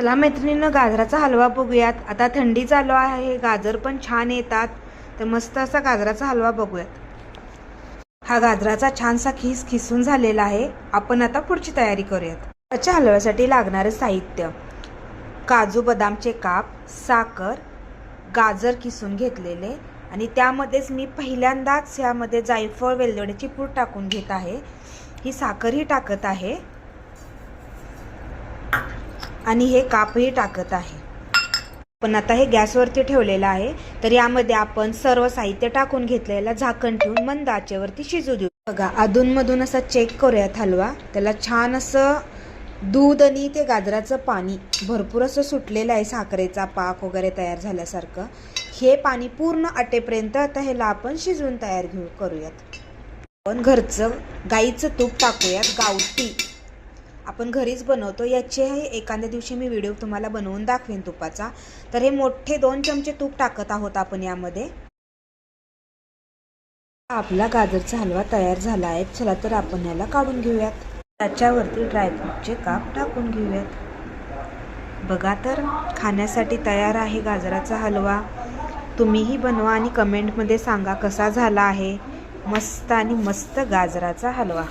चला मैत्रिणींनो, गाजराचा हलवा बघूयात. आता थंडी चालू आहे, गाजर पण छान येतात, तर मस्त असा गाजराचा हलवा बघूयात. हा गाजराचा छानसा खिसून झालेला आहे. आपण आता पुढची तयारी करूयात. गाजराच्या हलव्यासाठी लागणारे साहित्य: काजू बदामचे काप, साखर, गाजर किसून घेतलेले, आणि त्यामध्येच मी पहिल्यांदाच यामध्ये जायफळ वेलदोड्याची पूड टाकून घेत आहे. ही साखरही टाकत आहे आणि हे कापही टाकत आहे. पण आता हे गॅसवरती ठेवलेलं आहे, तर यामध्ये आपण सर्व साहित्य टाकून घेतलेलं झाकण ठेवून मंद आचेवरती शिजू देऊ. बघा, अधूनमधून असा चेक करूयात हलवा. त्याला छान असं दूध आणि ते गाजराचं पाणी भरपूर असं सुटलेलं आहे, साखरेचा पाक वगैरे तयार झाल्यासारखं. हे पाणी पूर्ण आटेपर्यंत आता ह्याला आपण शिजवून करूयात. आपण घरचं गाईचं तूप टाकूयात, गावठी आपण घरीच बनवतो. याचे एखाद्या दिवशी मी व्हिडिओ तुम्हाला बनवून दाखवेन तुपाचा. तर हे मोठे 2 चमचे तूप टाकत आहोत आपण यामध्ये. आपला गाजरचा हलवा तयार झाला आहे. चला तर आपण याला काढून घेऊयात. त्याच्यावरती ड्रायफ्रूटचे काप टाकून घेऊयात. बघा, तर खाण्यासाठी तयार आहे गाजराचा हलवा. तुम्हीही बनवा आणि कमेंटमध्ये सांगा कसा झाला आहे. मस्त आणि मस्त गाजराचा हलवा.